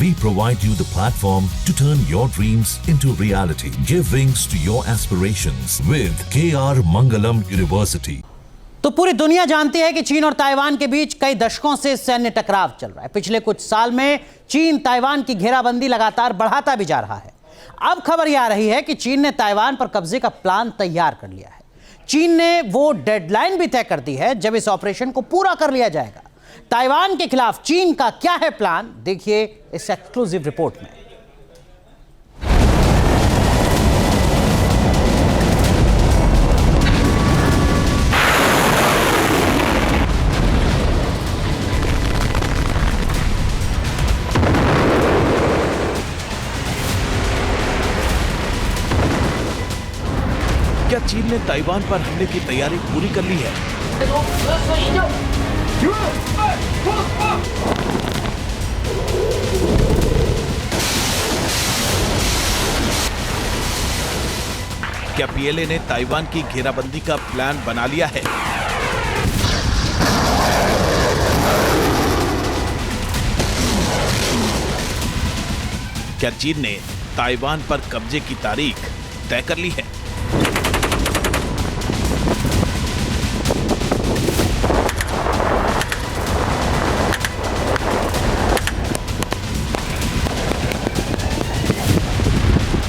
We provide you the platform to turn your dreams into reality. Give wings to your aspirations with KR Mangalam University. तो पूरी दुनिया जानती है कि चीन और ताइवान के बीच कई दशकों से सैन्य टकराव चल रहा है। पिछले कुछ साल में चीन ताइवान की घेराबंदी लगातार बढ़ाता भी जा रहा है। अब खबर यह आ रही है कि चीन ने ताइवान पर कब्जे का प्लान तैयार कर लिया है। चीन ने वो डेडलाइन भी तय कर दी है जब इस ऑपरेशन को पूरा कर लिया जाएगा। ताइवान के खिलाफ चीन का क्या है प्लान, देखिए इस एक्सक्लूसिव रिपोर्ट में। क्या चीन ने ताइवान पर हमले की तैयारी पूरी कर ली है? क्या पीएलए ने ताइवान की घेराबंदी का प्लान बना लिया है? क्या चीन ने ताइवान पर कब्जे की तारीख तय कर ली है?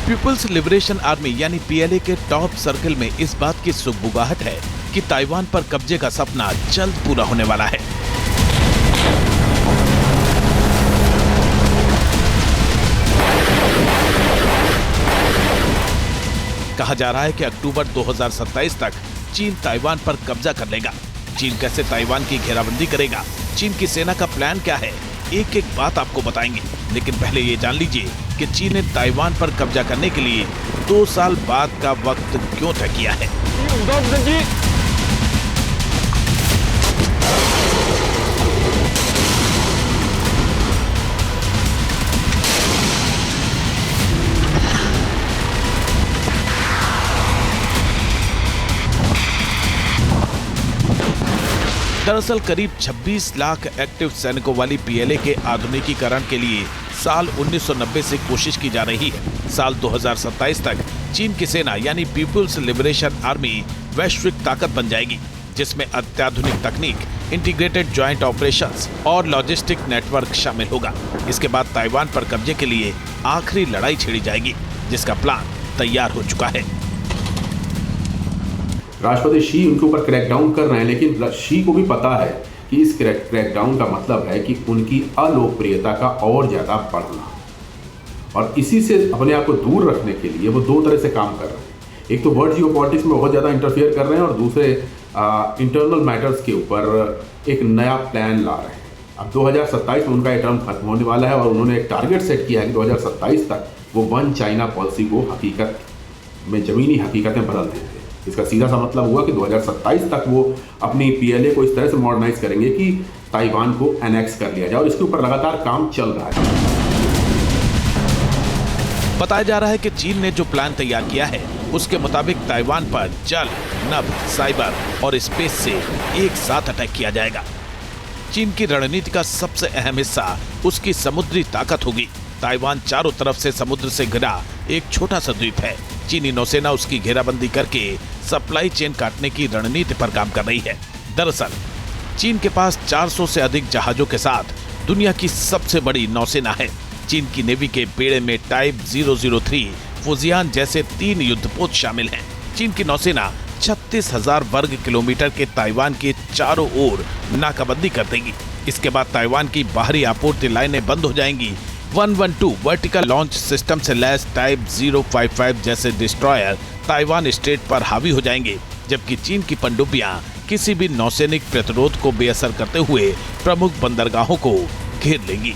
पीपुल्स लिबरेशन आर्मी यानी पीएलए के टॉप सर्कल में इस बात की सुगबुगाहट है कि ताइवान पर कब्जे का सपना जल्द पूरा होने वाला है। कहा जा रहा है कि अक्टूबर 2027 तक चीन ताइवान पर कब्जा कर लेगा। चीन कैसे ताइवान की घेराबंदी करेगा, चीन की सेना का प्लान क्या है, एक एक बात आपको बताएंगे। लेकिन पहले ये जान लीजिए कि चीन ने ताइवान पर कब्जा करने के लिए 2 साल बाद का वक्त क्यों तय किया है। दरअसल करीब 26 लाख एक्टिव सैनिकों वाली पीएलए के आधुनिकीकरण के लिए साल 1990 से कोशिश की जा रही है। साल 2027 तक चीन की सेना यानी पीपुल्स लिबरेशन आर्मी वैश्विक ताकत बन जाएगी, जिसमें अत्याधुनिक तकनीक, इंटीग्रेटेड ज्वाइंट ऑपरेशंस और लॉजिस्टिक नेटवर्क शामिल होगा। इसके बाद ताइवान पर कब्जे के लिए आखिरी लड़ाई छेड़ी जाएगी, जिसका प्लान तैयार हो चुका है। राष्ट्रपति शी उनके ऊपर क्रैकडाउन कर रहे हैं, लेकिन शी को भी पता है कि इस क्रैकडाउन का मतलब है कि उनकी अलोकप्रियता का और ज़्यादा बढ़ना, और इसी से अपने आप को दूर रखने के लिए वो 2 तरह से काम कर रहे हैं। एक तो वर्ल्ड जियोपॉलिटिक्स में बहुत ज़्यादा इंटरफियर कर रहे हैं, और दूसरे इंटरनल मैटर्स के ऊपर एक नया प्लान ला रहे हैं। अब 2027 में उनका टर्म खत्म होने वाला है, और उन्होंने एक टारगेट सेट किया है कि 2027 तक वो 1 चाइना पॉलिसी को हकीकत में, ज़मीनी हकीकतें बदल देंगे। इसका सीधा सा मतलब हुआ कि 2027 तक वो अपनी पीएलए को इस तरह से मॉडर्नाइज करेंगे कि ताइवान को एनेक्स कर लिया जाए, और इसके ऊपर लगातार काम चल रहा है। बताया जा रहा है कि चीन ने जो प्लान तैयार किया है उसके मुताबिक ताइवान पर जल, नभ, साइबर और स्पेस से एक साथ अटैक किया जाएगा। चीन की रणनीति का सबसे अहम हिस्सा उसकी समुद्री ताकत होगी। ताइवान चारों तरफ से समुद्र से घिरा एक छोटा सा द्वीप है। चीनी नौसेना उसकी घेराबंदी करके सप्लाई चेन काटने की रणनीति पर काम कर रही है। दरअसल चीन के पास 400 से अधिक जहाजों के साथ दुनिया की सबसे बड़ी नौसेना है। चीन की नेवी के बेड़े में टाइप 003 फुजियान जैसे 3 युद्धपोत शामिल हैं। चीन की नौसेना 36,000 वर्ग किलोमीटर के ताइवान के चारों ओर नाकाबंदी कर देगी। इसके बाद ताइवान की बाहरी आपूर्ति लाइनें बंद हो जाएंगी। 112 वर्टिकल लॉन्च सिस्टम से लैस टाइप 055 जैसे डिस्ट्रॉयर ताइवान स्ट्रेट पर हावी हो जाएंगे, जबकि चीन की पनडुब्बियां किसी भी नौसैनिक प्रतिरोध को बेअसर करते हुए प्रमुख बंदरगाहों को घेर लेंगी।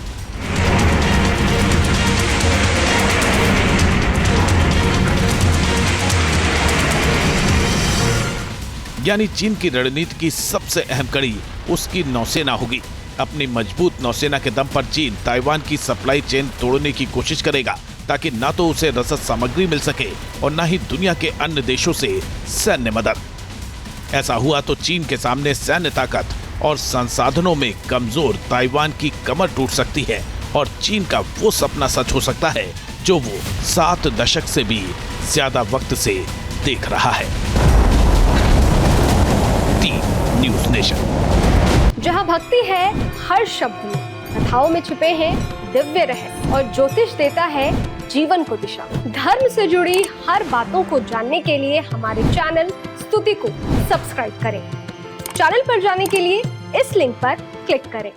यानी चीन की रणनीति की सबसे अहम कड़ी उसकी नौसेना होगी। अपनी मजबूत नौसेना के दम पर चीन ताइवान की सप्लाई चेन तोड़ने की कोशिश करेगा, ताकि ना तो उसे रसद सामग्री मिल सके और ना ही दुनिया के अन्य देशों से सैन्य मदद। ऐसा हुआ तो चीन के सामने सैन्य ताकत और संसाधनों में कमजोर ताइवान की कमर टूट सकती है और चीन का वो सपना सच हो सकता है जो वो 7 दशक से भी ज्यादा वक्त से देख रहा है। News nation. जहां भक्ति है हर शब्द में, कथाओं में छुपे हैं दिव्य रहस्य और ज्योतिष देता है जीवन को दिशा। धर्म से जुड़ी हर बातों को जानने के लिए हमारे चैनल स्तुति को सब्सक्राइब करें। चैनल पर जाने के लिए इस लिंक पर क्लिक करें।